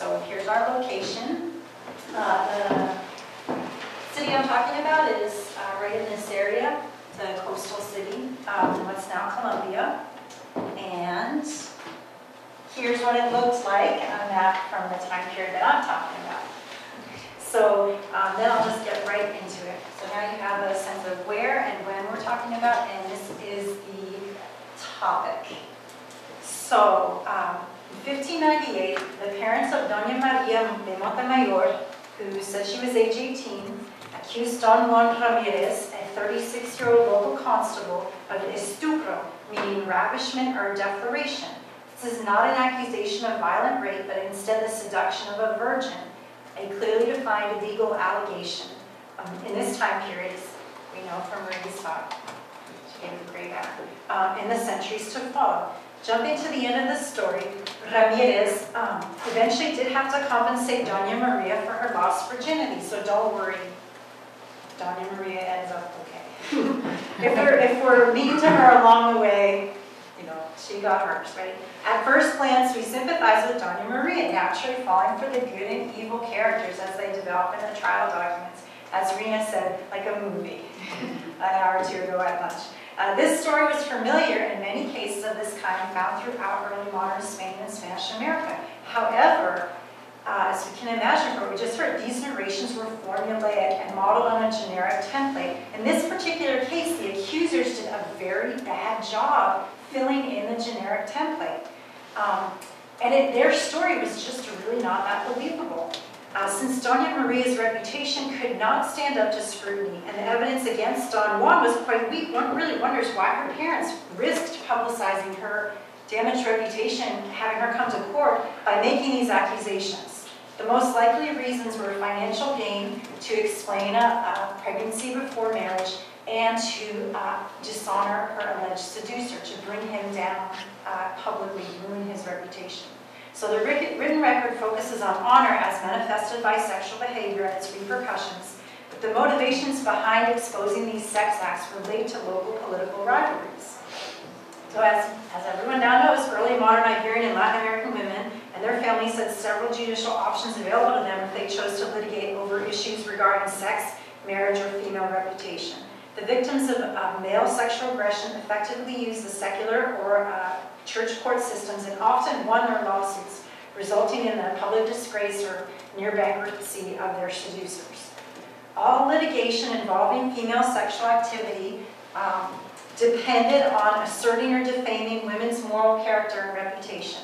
So here's our location. The city I'm talking about is right in this area, the coastal city, in what's now Colombia. And here's what it looks like on a map from the time period that I'm talking about. So then I'll just get right into it. So now you have a sense of where and when we're talking about, and this is the topic. So in 1598, the parents of Doña María de Montemayor, who said she was age 18, accused Don Juan Ramirez, a 36-year-old local constable, of estupro, meaning ravishment or defloration. This is not an accusation of violent rape, but instead the seduction of a virgin, a clearly defined legal allegation. In this time period, as we know from Marie's talk, she gave the great back, in the centuries to follow. Jumping to the end of the story, Ramirez eventually did have to compensate Doña Maria for her lost virginity, so don't worry, Doña Maria ends up okay. if we're mean to her along the way, you know, she got hers, right? At first glance, we sympathize with Doña Maria, naturally falling for the good and evil characters as they develop in the trial documents. As Rena said, like a movie, an hour or two ago at lunch. This story was familiar in many cases of this kind found throughout early modern Spain and Spanish America. However, as we can imagine from what we just heard, these narrations were formulaic and modeled on a generic template. In this particular case, the accusers did a very bad job filling in the generic template. Their story was just really not that believable. Since Doña Maria's reputation could not stand up to scrutiny, and the evidence against Don Juan was quite weak, one really wonders why her parents risked publicizing her damaged reputation, having her come to court by making these accusations. The most likely reasons were financial gain, to explain a pregnancy before marriage, and to dishonor her alleged seducer, to bring him down publicly, ruin his reputation. So the written record focuses on honor as manifested by sexual behavior and its repercussions, but the motivations behind exposing these sex acts relate to local political rivalries. So as everyone now knows, early modern Iberian and Latin American women and their families had several judicial options available to them if they chose to litigate over issues regarding sex, marriage, or female reputation. The victims of male sexual aggression effectively used the secular or church court systems and often won their lawsuits, resulting in the public disgrace or near bankruptcy of their seducers. All litigation involving female sexual activity depended on asserting or defaming women's moral character and reputation,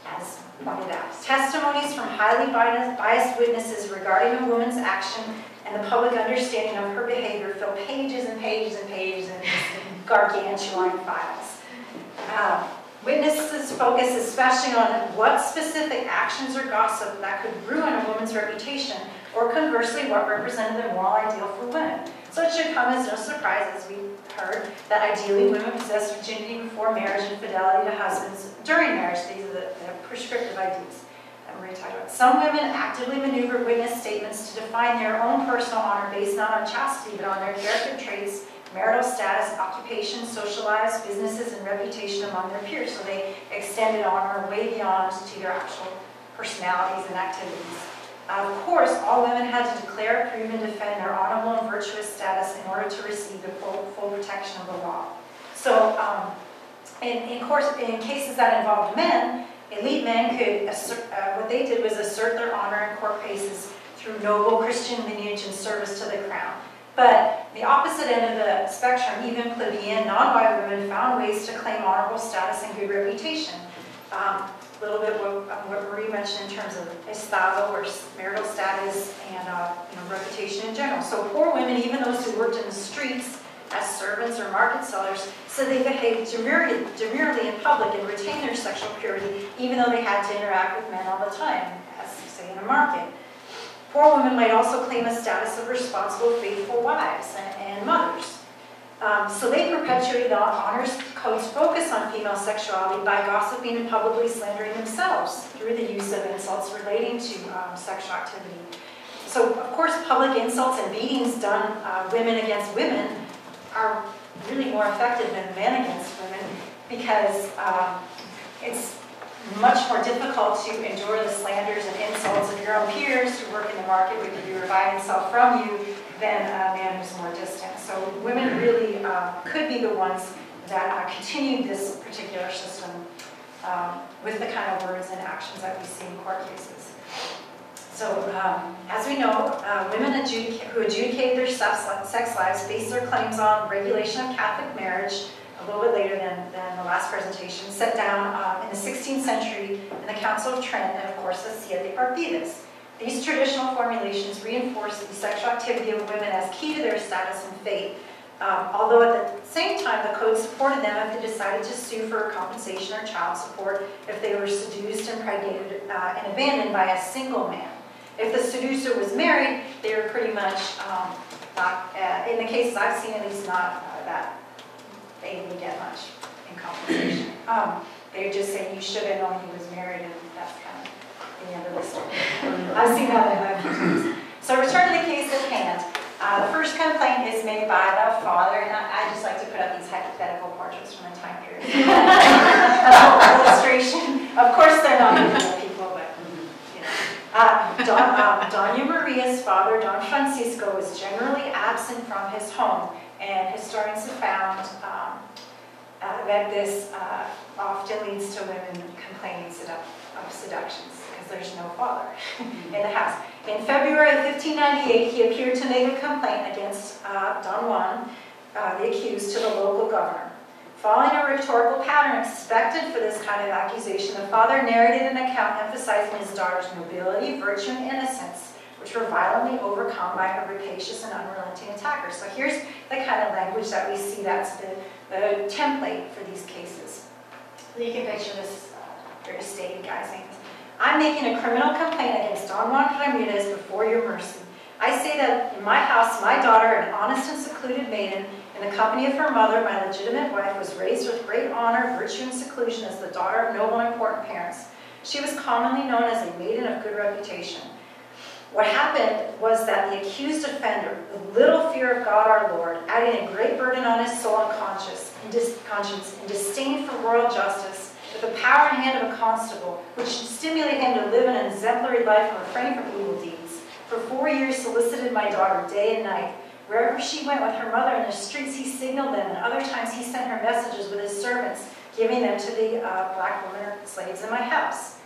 as pointed out. Testimonies from highly biased witnesses regarding a woman's action and the public understanding of her behavior fill pages and pages and pages in these gargantuan files. Witnesses focus especially on what specific actions or gossip that could ruin a woman's reputation, or conversely, what represented the moral ideal for women. So it should come as no surprise, as we heard, that ideally women possess virginity before marriage and fidelity to husbands during marriage. These are the prescriptive ideas that Maria talked about. Some women actively maneuver witness statements to define their own personal honor based not on chastity, but on their character traits, marital status, occupation, social lives, businesses, and reputation among their peers. So they extended honor way beyond to their actual personalities and activities. Of course, all women had to declare, prove, and defend their honorable and virtuous status in order to receive the full protection of the law. So, in cases that involved men, elite men could assert, what they did was assert their honor in court cases through noble Christian lineage and service to the crown. But the opposite end of the spectrum, even plebeian, non-white women found ways to claim honorable status and good reputation. A little bit what Marie mentioned in terms of estado, or marital status, and reputation in general. So poor women, even those who worked in the streets as servants or market sellers, said they behaved demurely in public and retained their sexual purity, even though they had to interact with men all the time, as say in a market. Poor women might also claim a status of responsible, faithful wives and mothers. So they perpetuated the honors code's focus on female sexuality by gossiping and publicly slandering themselves through the use of insults relating to sexual activity. So, of course, public insults and beatings done women against women are really more effective than men against women, because it's much more difficult to endure the slanders and insults of your own peers who work in the market who could be reviving self from you than a man who's more distant. So women really could be the ones that continued this particular system with the kind of words and actions that we see in court cases. So, as we know, women who adjudicated their sex lives based their claims on regulation of Catholic marriage, a little bit later than the last presentation, set down in the 16th century in the Council of Trent, and of course the Siete Partidas. These traditional formulations reinforce the sexual activity of women as key to their status and fate, although at the same time the code supported them if they decided to sue for compensation or child support if they were seduced, impregnated, and abandoned by a single man. If the seducer was married, they were pretty much not, in the cases I've seen at least, not that they would get much in compensation. They would just say, you should have known he was married, and that's kind of the end of the story. I've seen that a few times. So return to the case at hand. The first complaint is made by the father, and I just like to put up these hypothetical portraits from the time period. Illustration. Of course they're not real people, but you know. Doña Maria's father, Don Francisco, was generally absent from his home, and historians have found that this often leads to women complaining of seductions, because there's no father in the house. In February of 1598, he appeared to make a complaint against Don Juan, the accused, to the local governor. Following a rhetorical pattern expected for this kind of accusation, the father narrated an account emphasizing his daughter's nobility, virtue, and innocence, which were violently overcome by her rapacious and unrelenting attacker. So here's the kind of language that we see that's the template for these cases. You can picture this very stated guy saying this. I'm making a criminal complaint against Don Juan Ramirez before your mercy. I say that in my house, my daughter, an honest and secluded maiden, in the company of her mother, my legitimate wife, was raised with great honor, virtue, and seclusion as the daughter of noble and important parents. She was commonly known as a maiden of good reputation. What happened was that the accused offender, with little fear of God our Lord, adding a great burden on his soul and conscience, in disdain for royal justice, with the power and hand of a constable, which should stimulate him to live an exemplary life and refrain from evil deeds, for 4 years solicited my daughter day and night. Wherever she went with her mother in the streets, he signaled them, and other times he sent her messages with his servants, giving them to the black women or slaves in my house.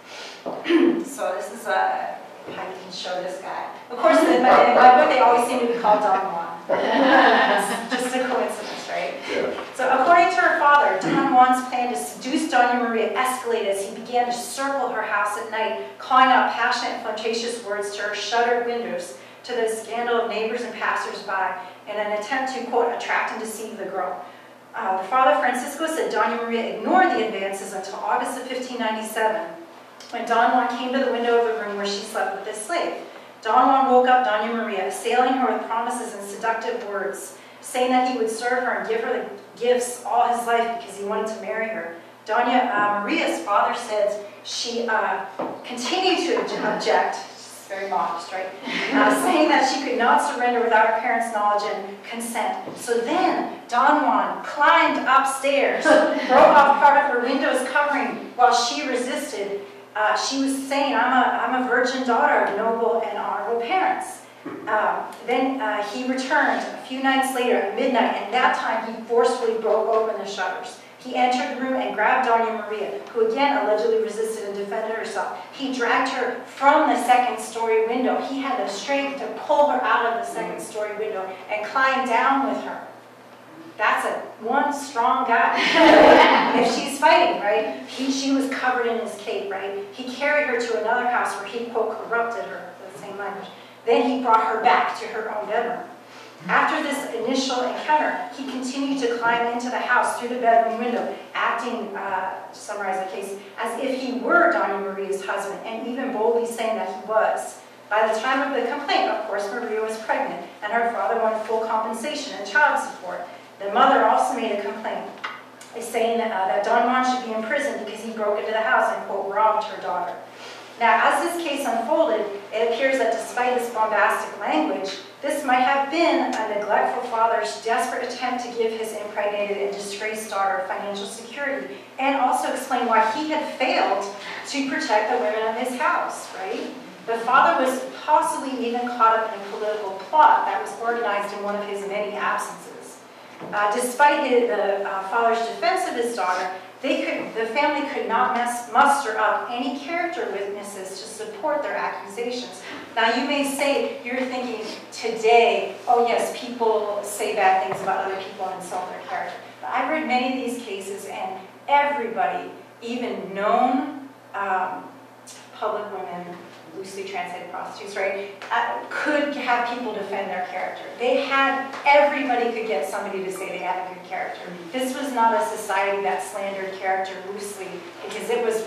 So this is how you can show this guy. Of course, in my book, they always seem to be called Don Juan. It's just a coincidence, right? Yeah. So according to her father, Don Juan's plan to seduce Doña Maria escalated as he began to circle her house at night, calling out passionate and flirtatious words to her shuttered windows, to the scandal of neighbors and passers-by, in an attempt to, quote, attract and deceive the girl. Father Francisco said Doña Maria ignored the advances until August of 1597, when Don Juan came to the window of the room where she slept with this slave. Don Juan woke up Doña Maria, assailing her with promises and seductive words, saying that he would serve her and give her the gifts all his life because he wanted to marry her. Doña Maria's father said she continued to object. Very modest, right? Saying that she could not surrender without her parents' knowledge and consent. So then, Don Juan climbed upstairs, broke off part of her window's covering while she resisted. She was saying, I'm a virgin daughter of noble and honorable parents. Then he returned a few nights later at midnight, and that time he forcefully broke open the shutters. He entered the room and grabbed Doña Maria, who again allegedly resisted and defended herself. He dragged her from the second-story window. He had the strength to pull her out of the second-story window and climb down with her. That's one strong guy. If she's fighting, right? She was covered in his cape, right? He carried her to another house where he, quote, corrupted her, the same language. Then he brought her back to her own bedroom. After this initial encounter, he continued to climb into the house through the bedroom window, acting, to summarize the case, as if he were Doña Maria's husband, and even boldly saying that he was. By the time of the complaint, of course, Maria was pregnant, and her father wanted full compensation and child support. The mother also made a complaint, saying that Don Juan should be imprisoned because he broke into the house and, quote, robbed her daughter. Now, as this case unfolded, it appears that despite this bombastic language, This might have been a neglectful father's desperate attempt to give his impregnated and disgraced daughter financial security, and also explain why he had failed to protect the women of his house, right? The father was possibly even caught up in a political plot that was organized in one of his many absences. Despite the father's defense of his daughter, the family could not muster up any character witnesses to support their accusations. Now you may say, you're thinking today, oh yes, people say bad things about other people and insult their character. But I've read many of these cases, and everybody, even known public women, loosely translated prostitutes, right, could have people defend their character. Everybody could get somebody to say they had a good character. This was not a society that slandered character loosely, because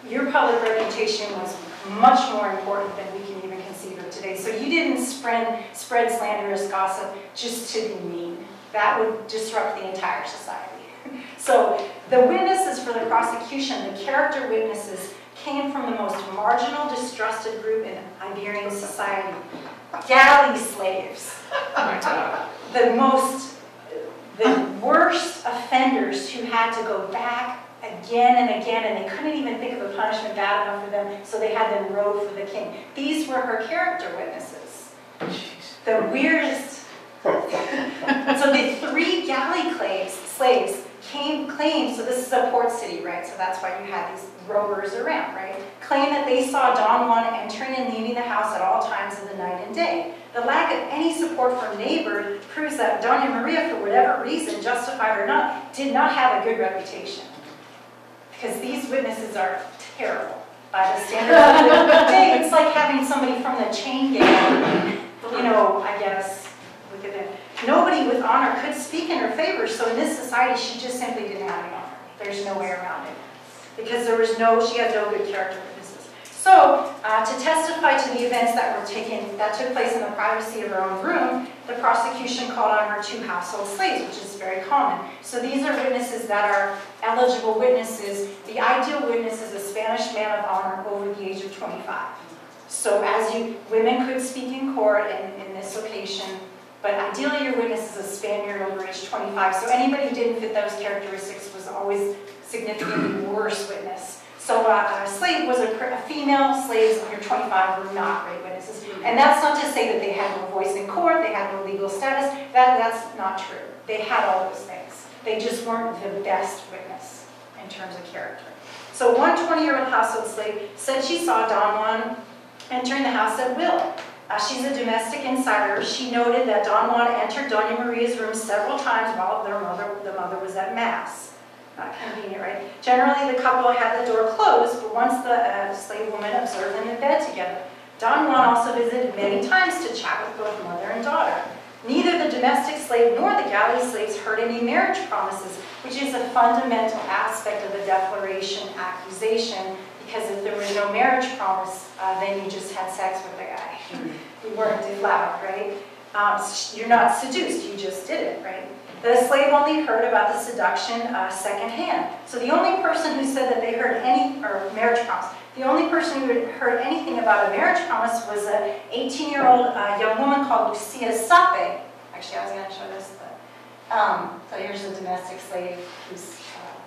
your public reputation was much more important than we can even conceive of today. So you didn't spread slanderous gossip just to be mean. That would disrupt the entire society. So the witnesses for the prosecution, the character witnesses, came from the most marginal, distrusted group in Iberian society. Galley slaves. The worst offenders who had to go back again and again, and they couldn't even think of a punishment bad enough for them, so they had them rowed for the king. These were her character witnesses. The weirdest. So the 3 galley slaves claimed, so this is a port city, right? So that's why you had these rowers around, right? Claimed that they saw Don Juan entering and leaving the house at all times of the night and day. The lack of any support from neighbors proves that Doña Maria, for whatever reason, justified or not, did not have a good reputation. Because these witnesses are terrible by the standards of the day. It's like having somebody from the chain gang, I guess, look at it. Nobody with honor could speak in her favor, so in this society, she just simply didn't have any honor. There's no way around it. Because she had no good character witnesses. So, to testify to the events that took place in the privacy of her own room, the prosecution called on her 2 household slaves, which is very common. So these are witnesses that are eligible witnesses. The ideal witness is a Spanish man of honor over the age of 25. So women could speak in court in this location, but ideally your witness is a Spaniard over age 25. So anybody who didn't fit those characteristics was always significantly worse witness. So a slave was a female slaves under 25 were not great witnesses. And that's not to say that they had no voice in court, they had no legal status. That's not true. They had all those things. They just weren't the best witness in terms of character. So one 20-year-old household slave said she saw Don Juan entering the house at will. She's a domestic insider. She noted that Don Juan entered Doña Maria's room several times while the mother was at Mass. Convenient, right? Generally, the couple had the door closed, but once the slave woman observed them in bed together. Don Juan also visited many times to chat with both mother and daughter. Neither the domestic slave nor the galley slaves heard any marriage promises, which is a fundamental aspect of the declaration accusation, because if there was no marriage promise, then you just had sex with the guy. You weren't deflowered, right? You're not seduced, you just did it, right? The slave only heard about the seduction secondhand. So the only person who said that they heard marriage promise, the only person who had heard anything about a marriage promise was an 18-year-old young woman called Lucia. Actually, I was going to show this, but so here's a domestic slave who's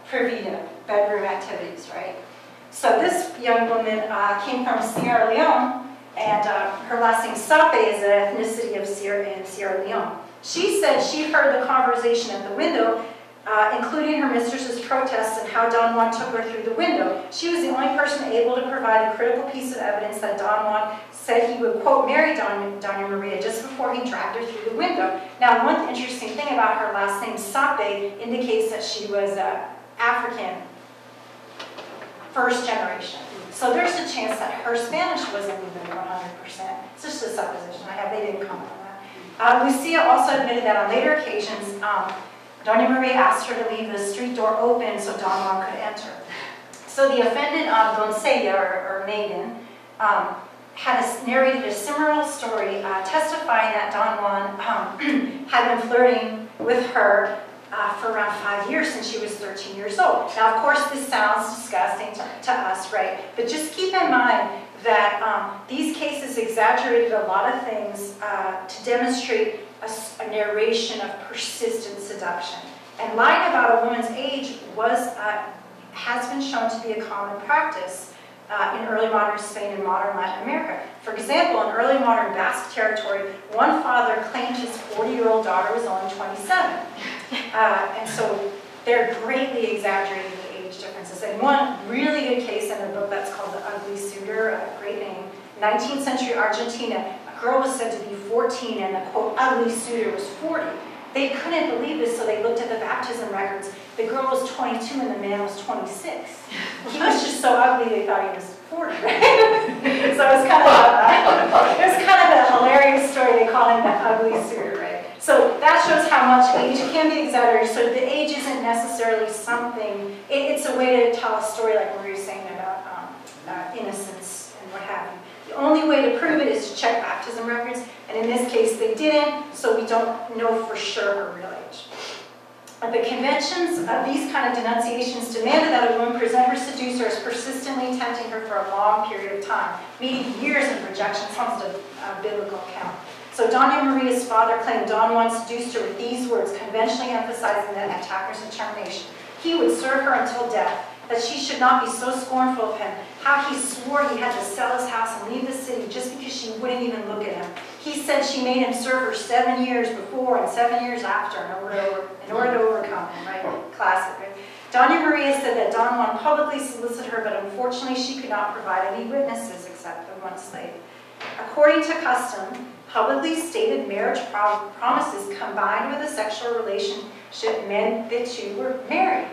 privy to bedroom activities, right? So this young woman came from Sierra Leone, and her last name Sape is an ethnicity in Sierra Leone. She said she heard the conversation at the window, including her mistress's protests and how Don Juan took her through the window. She was the only person able to provide a critical piece of evidence that Don Juan said he would, quote, marry Doña Maria just before he dragged her through the window. Now, one interesting thing about her last name, Sape, indicates that she was African, first generation. So there's a chance that her Spanish wasn't even 100%. It's just a supposition I have. They didn't comment on that. Lucia also admitted that on later occasions, Doña Maria asked her to leave the street door open so Don Juan could enter. So the offended doncella, or maiden, narrated a similar story, testifying that Don Juan had been flirting with her for around 5 years, since she was 13 years old. Now, of course, this sounds disgusting to us, right? But just keep in mind that these cases exaggerated a lot of things to demonstrate a narration of persistent seduction. And lying about a woman's age has been shown to be a common practice in early modern Spain and modern Latin America. For example, in early modern Basque territory, one father claimed his 40-year-old daughter was only 27. And so they're greatly exaggerating the age differences. And one really good case in a book that's called The Ugly Suitor, a great name, 19th century Argentina, a girl was said to be 14 and the, quote, ugly suitor was 40. They couldn't believe this, so they looked at the baptism records. The girl was 22 and the man was 26. He was just so ugly they thought he was 40, right? So it was kind of a hilarious story. They call him the ugly suitor, right? So that shows how much age can be exaggerated. So the age isn't necessarily something, it's a way to tell a story like Marie was saying about innocence and what have you. The only way to prove it is to check baptism records, and in this case they didn't, so we don't know for sure her real age. The conventions of these kind of denunciations demanded that a woman present her seducer as persistently tempting her for a long period of time, meaning years of rejection, comes to biblical account. So Doña Maria's father claimed Don Juan seduced her with these words, conventionally emphasizing the attacker's determination. He would serve her until death, that she should not be so scornful of him, how he swore he had to sell his house and leave the city just because she wouldn't even look at him. He said she made him serve her 7 years before and 7 years after in order to overcome him, right? Classic, right? Doña Maria said that Don Juan publicly solicited her, but unfortunately she could not provide any witnesses except the one slave. According to custom, publicly stated marriage promises combined with a sexual relationship meant the two were married.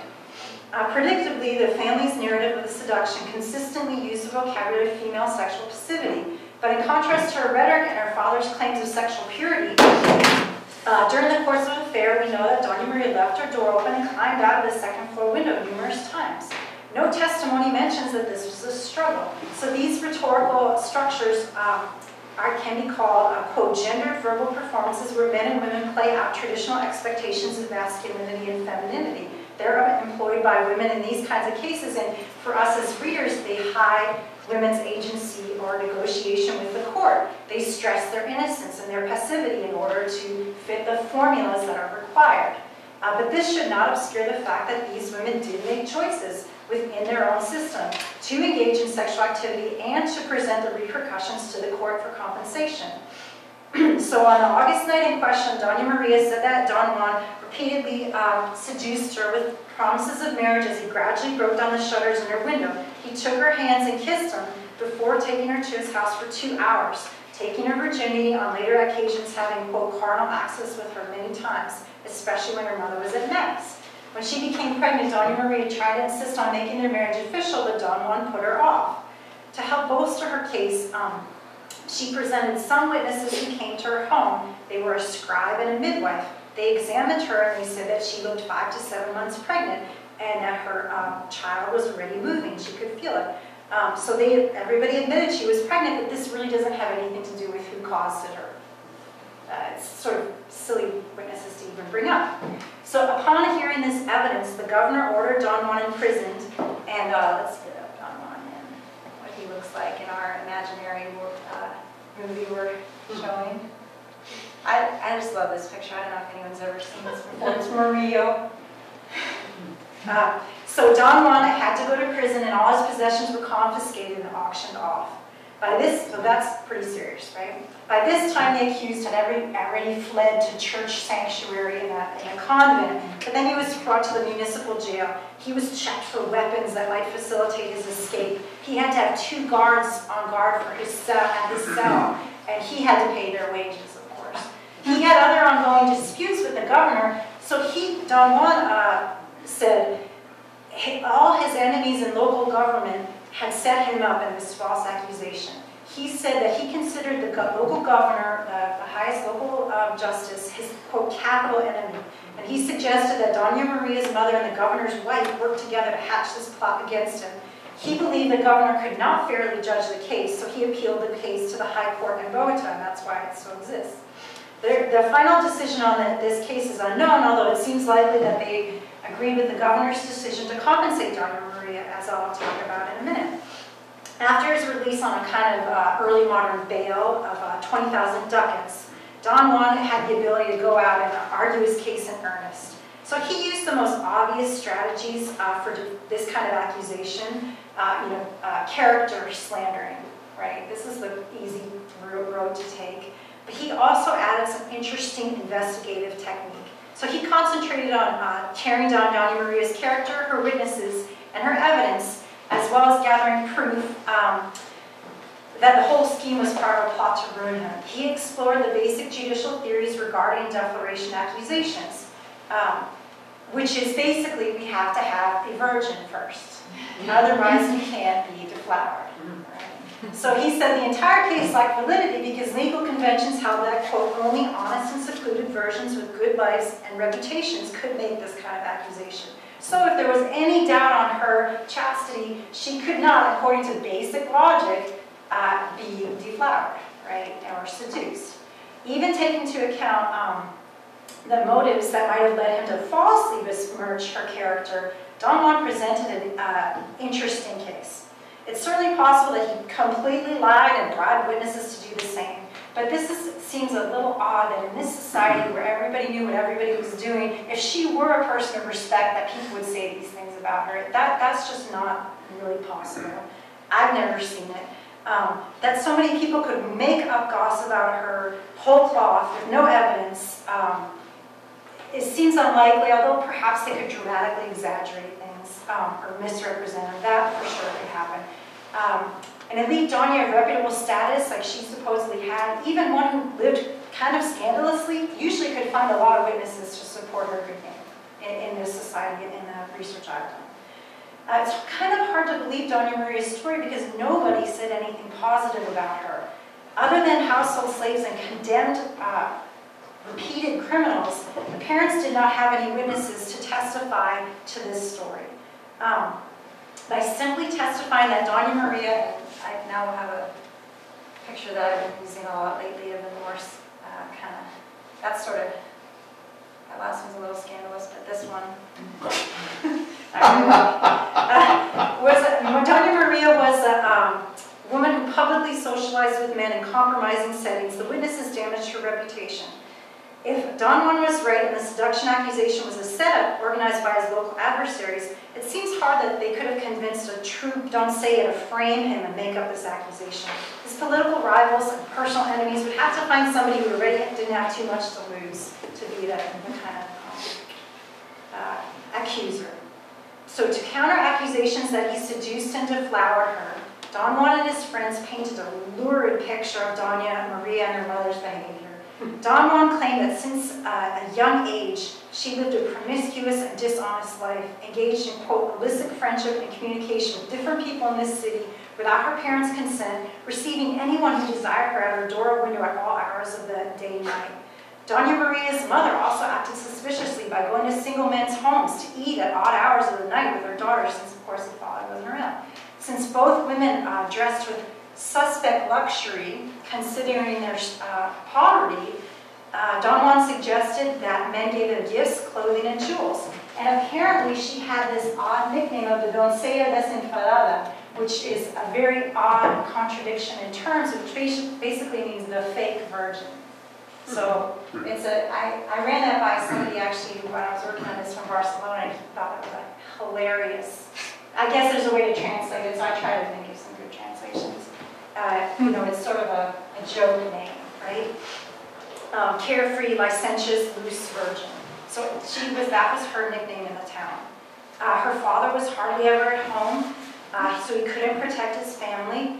Predictably, the family's narrative of the seduction consistently used the vocabulary of female sexual passivity. But in contrast to her rhetoric and her father's claims of sexual purity, during the course of the affair, we know that Doña Maria left her door open and climbed out of the second-floor window numerous times. No testimony mentions that this was a struggle. So these rhetorical structures can be called, quote, gendered verbal performances where men and women play out traditional expectations of masculinity and femininity. They're employed by women in these kinds of cases, and for us as readers, they hide women's agency or negotiation with the court. They stress their innocence and their passivity in order to fit the formulas that are required. But this should not obscure the fact that these women did make choices within their own system to engage in sexual activity and to present the repercussions to the court for compensation. So on the August night in question, Doña Maria said that Don Juan repeatedly seduced her with promises of marriage as he gradually broke down the shutters in her window. He took her hands and kissed them before taking her to his house for 2 hours, taking her virginity on later occasions, having, quote, carnal access with her many times, especially when her mother was at Mass. When she became pregnant, Doña Maria tried to insist on making their marriage official, but Don Juan put her off. To help bolster her case, she presented some witnesses who came to her home. They were a scribe and a midwife. They examined her and they said that she looked 5 to 7 months pregnant and that her child was already moving. She could feel it. So everybody admitted she was pregnant, but this really doesn't have anything to do with who caused it. It's sort of silly witnesses to even bring up. So upon hearing this evidence, the governor ordered Don Juan imprisoned, and let's get up Don Juan and what he looks like in our imaginary movie we're showing. I just love this picture. I don't know if anyone's ever seen this before. It's Murillo. So Don Juan had to go to prison, and all his possessions were confiscated and auctioned off. So that's pretty serious, right? By this time, the accused had already fled to church sanctuary in a convent, but then he was brought to the municipal jail. He was checked for weapons that might facilitate his escape. He had to have 2 guards on guard for his cell, and he had to pay their wages, of course. He had other ongoing disputes with the governor, so Don Juan said all his enemies in local government had set him up in this false accusation. He said that he considered the local governor, the highest local justice, his, quote, capital enemy. And he suggested that Doña Maria's mother and the governor's wife worked together to hatch this plot against him. He believed the governor could not fairly judge the case, so he appealed the case to the High Court in Bogota, and that's why it still exists. The final decision on this case is unknown, although it seems likely that they agreed with the governor's decision to compensate Doña Maria, as I'll talk about in a minute. After his release on a kind of early modern bail of 20,000 ducats, Don Juan had the ability to go out and argue his case in earnest. So he used the most obvious strategies for this kind of accusation, character slandering, right? This is the easy road to take. But he also added some interesting investigative technique. So he concentrated on tearing down Doña Maria's character, her witnesses, and her evidence, as well as gathering proof that the whole scheme was part of a plot to ruin her. He explored the basic judicial theories regarding defloration accusations, which is basically we have to have a virgin first. Otherwise, we can't be deflowered. Right? So he said the entire case lacked validity because legal conventions held that, quote, only honest and secluded virgins with good lives and reputations could make this kind of accusation. So if there was any doubt on her chastity, she could not, according to basic logic, be deflowered, right, or seduced. Even taking into account the motives that might have led him to falsely besmirch her character, Don Juan presented an interesting case. It's certainly possible that he completely lied and bribed witnesses to do the same. But this seems a little odd that in this society where everybody knew what everybody was doing, if she were a person of respect, that people would say these things about her. That's just not really possible. I've never seen it. That so many people could make up gossip about her whole cloth with no evidence, it seems unlikely, although perhaps they could dramatically exaggerate things or misrepresent them. That for sure could happen. An elite doña of reputable status, like she supposedly had, even one who lived kind of scandalously, usually could find a lot of witnesses to support her good name in this society, in the research I've done. It's kind of hard to believe Doña Maria's story because nobody said anything positive about her. Other than household slaves and condemned repeated criminals, the parents did not have any witnesses to testify to this story. By simply testifying that Doña Maria, I now have a picture that I've been using a lot lately of the Norse that last one's a little scandalous, but this one, Doña Maria was a woman who publicly socialized with men in compromising settings. The witnesses damaged her reputation. If Don Juan was right and the seduction accusation was a setup organized by his local adversaries, it seems hard that they could have convinced a true doncella to frame him and make up this accusation. His political rivals and personal enemies would have to find somebody who already didn't have too much to lose to be the kind of accuser. So to counter accusations that he seduced and deflowered her, Don Juan and his friends painted a lurid picture of Doña Maria and her mother's behavior. Don Juan claimed that since a young age, she lived a promiscuous and dishonest life, engaged in, quote, illicit friendship and communication with different people in this city without her parents' consent, receiving anyone who desired her at her door or window at all hours of the day and night. Doña Maria's mother also acted suspiciously by going to single men's homes to eat at odd hours of the night with her daughter, since, of course, the father wasn't around. Since both women dressed with suspect luxury, considering their poverty, Don Juan suggested that men gave them gifts, clothing, and jewels. And apparently she had this odd nickname of the doncella desenfadada, which is a very odd contradiction in terms, which basically means the fake virgin. So it's I ran that by somebody actually when I was working on this from Barcelona, and he thought it was like hilarious. I guess there's a way to translate it, so I try to think of some good translations. It's sort of a joke name, right? Carefree, licentious, loose virgin. So that was her nickname in the town. Her father was hardly ever at home, so he couldn't protect his family.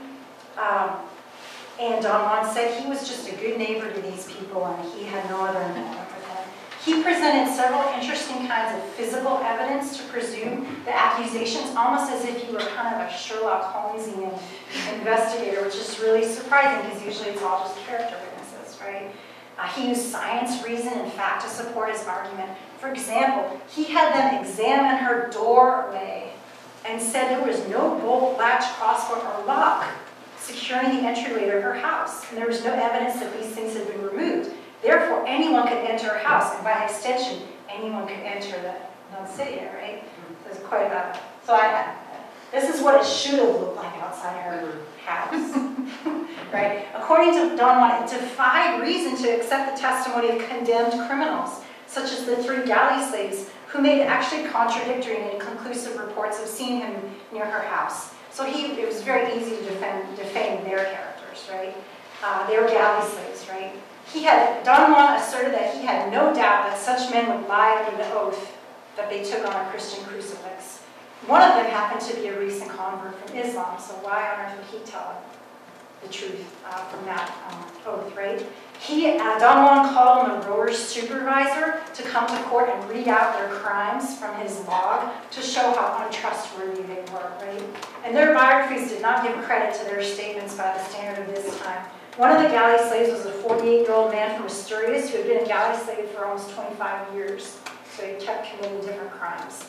And Don Juan said he was just a good neighbor to these people and he had no other involvement with them. He presented several interesting kinds of physical evidence to presume the accusations, almost as if he were kind of a Sherlock Holmesian investigator, which is really surprising because usually it's all just character witnesses, right? He used science, reason, and fact to support his argument. For example, he had them examine her doorway and said there was no bolt, latch, crossbar, or lock securing the entryway to her house, and there was no evidence that these things had been removed. Therefore, anyone could enter her house, and by extension, anyone could enter the doncella, right? So it's quite a... So this is what it should have looked like outside. outside her house. Right? According to Don Juan, it defied reason to accept the testimony of condemned criminals, such as the 3 galley slaves, who made actually contradictory and inconclusive reports of seeing him near her house. So it was very easy to defame their characters, right? They were galley slaves, right? Don Juan asserted that he had no doubt that such men would lie under the oath that they took on a Christian crucifix. One of them happened to be a recent convert from Islam, so why on earth would he tell the truth from that oath, right? Don Juan called on the rowers' supervisor to come to court and read out their crimes from his log to show how untrustworthy they were, right? And their biographies did not give credit to their statements by the standard of this time. One of the galley slaves was a 48-year-old man from Asturias who had been a galley slave for almost 25 years, so he kept committing different crimes.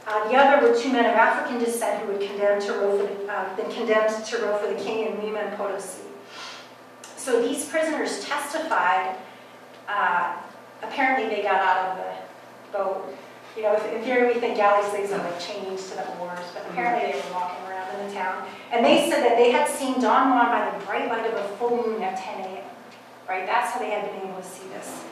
The other were 2 men of African descent who had been condemned to row for the king in Lima and Potosi. So these prisoners testified. Apparently they got out of the boat. You know, in theory we think galley slaves are like chained to the oars, but apparently they were walking around in the town. And they said that they had seen Don Juan by the bright light of a full moon at 10 a.m. Right? That's how they had been able to see this.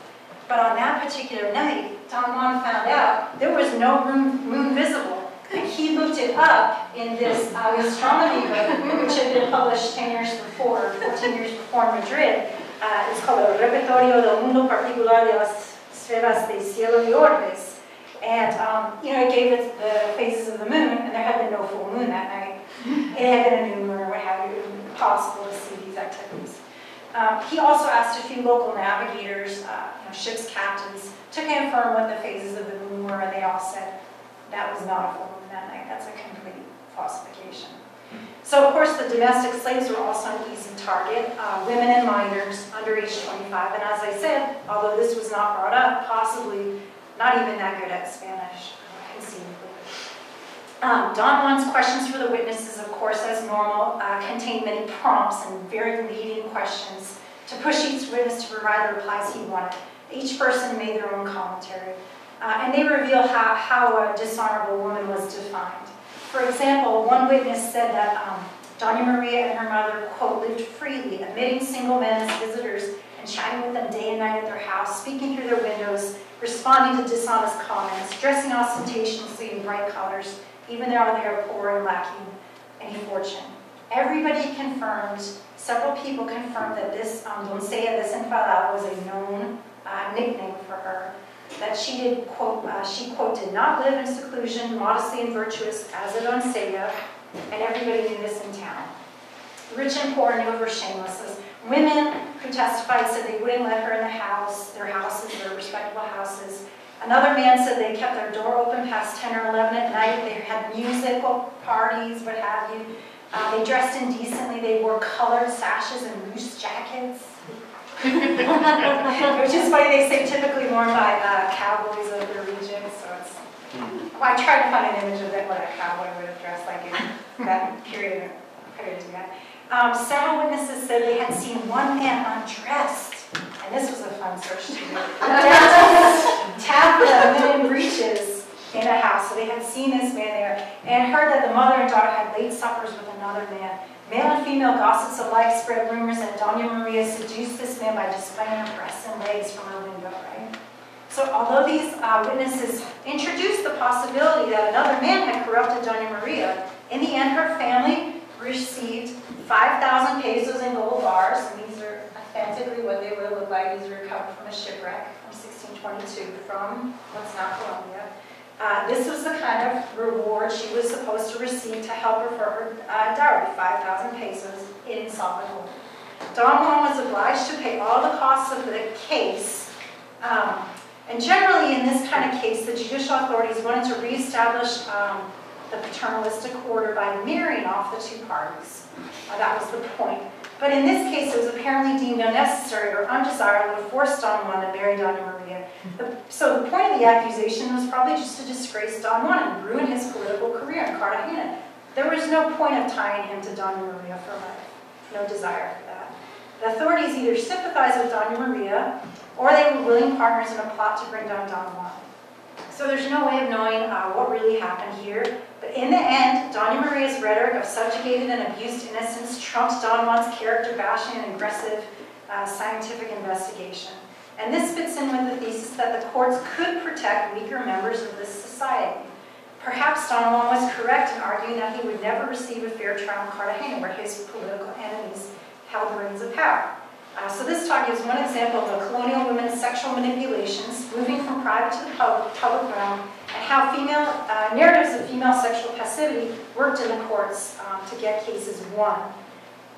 But on that particular night, Don Juan found out there was no moon visible. And he looked it up in this astronomy book, which had been published 10 years before, 14 years before in Madrid. It's called El Repertorio del Mundo Particular de las Esferas de Cielo y Orbes. And, you know, it gave it the phases of the moon, and there had been no full moon that night. It had been a new moon or what have you. It was impossible to see these activities. He also asked a few local navigators, you know, ship's captains, to confirm what the phases of the moon were, and they all said that was not a full moon that night. That's a complete falsification. So, of course, the domestic slaves were also an easy target, women and minors under age 25. And as I said, although this was not brought up, possibly not even that good at Spanish, conceivably. Don Juan's questions for the witnesses, of course, as normal, contained many prompts and very leading questions to push each witness to provide the replies he wanted. Each person made their own commentary. And they reveal how a dishonorable woman was defined. For example, one witness said that Doña Maria and her mother, quote, lived freely, admitting single men as visitors and chatting with them day and night at their house, speaking through their windows, responding to dishonest comments, dressing ostentatiously in bright colors, even though they are poor and lacking any fortune. Everybody confirmed, several people confirmed that this doncella desenfadada was a known nickname for her, that she did, quote, did not live in seclusion, modestly and virtuous as a doncella, and everybody knew this in town. Rich and poor knew of her shamelessness. Women who testified said they wouldn't let her in the house, their respectable houses. Another man said they kept their door open past 10 or 11 at night. They had musical parties, what have you. They dressed indecently. They wore colored sashes and loose jackets. Which is funny, they say typically worn by cowboys of the region. So it's, well, I tried to find an image of what a cowboy would have dressed like in that period. Several witnesses said they had seen one man undressed, and this was a fun search to do, tap linen breeches in a house. So they had seen this man there and heard that the mother and daughter had late suppers with another man. Male and female gossips alike spread rumors that Doña Maria seduced this man by displaying her breasts and legs from her window, right? So although these witnesses introduced the possibility that another man had corrupted Doña Maria, in the end her family received 5,000 pesos in gold bars, and these are authentically what they would have looked like. These were recovered from a shipwreck from 1622 from what's now Colombia. This was the kind of reward she was supposed to receive to help her for her dowry, 5,000 pesos in solid gold. Don Juan was obliged to pay all the costs of the case, and generally in this kind of case, the judicial authorities wanted to reestablish the paternalistic order by marrying off the two parties. That was the point. But in this case, it was apparently deemed unnecessary or undesirable to force Don Juan to marry Doña Maria. So the point of the accusation was probably just to disgrace Don Juan and ruin his political career in Cartagena. There was no point of tying him to Doña Maria for life. No desire for that. The authorities either sympathized with Doña Maria or they were willing partners in a plot to bring down Don Juan. So So there's no way of knowing what really happened here. But in the end, Doña Maria's rhetoric of subjugated and abused innocence trumped Don Juan's character bashing and aggressive scientific investigation. And this fits in with the thesis that the courts could protect weaker members of this society. Perhaps Don Juan was correct in arguing that he would never receive a fair trial in Cartagena, where his political enemies held the reins of power. So this talk gives one example of the colonial women's sexual manipulations, moving from private to the public realm, and how narratives of female sexual passivity worked in the courts to get cases won.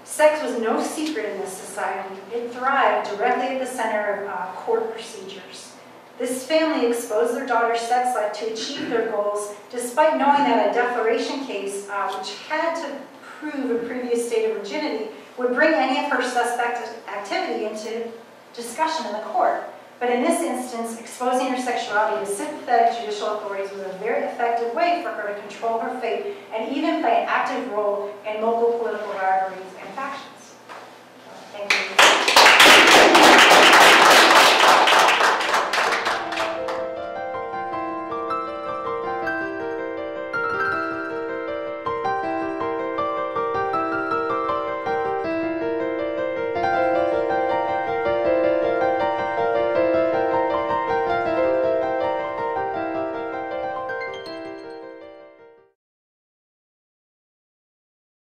Sex was no secret in this society. It thrived directly at the center of court procedures. This family exposed their daughter's sex life to achieve their goals, despite knowing that a declaration case, which had to prove a previous state of virginity, would bring any of her suspect activity into discussion in the court. But in this instance, exposing her sexuality to sympathetic judicial authorities was a very effective way for her to control her fate and even play an active role in local political rivalries